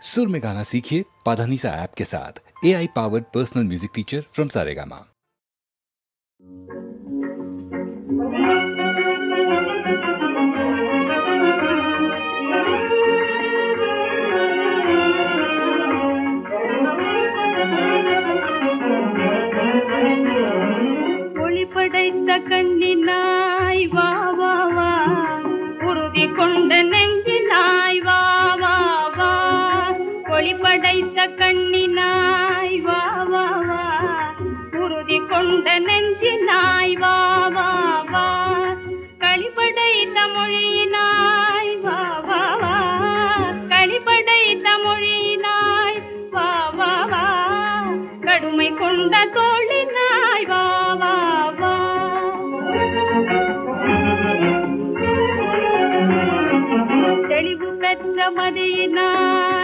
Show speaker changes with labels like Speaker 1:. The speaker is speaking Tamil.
Speaker 1: सुर में गाना सीखिए पाधानीसा ऐप के साथ। AI powered personal music teacher from Saregama.
Speaker 2: படைத்த கண்ணினாய் வா வா வா, உறுதி கொண்ட நெஞ்சினாய் வா வா வா. ஒளி படைத்த கண்ணினாய் வா வா வா, உறுதி கொண்ட நெஞ்சினாய் வா வா வா. களிபடைத்த மொழியினாய் வா வா வா, களிபடைத்த மொழியினாய் வா வா வா. கடுமை கொண்ட தோழினாய் வா வா வா. தெளிவு பெற்ற மதியினாய்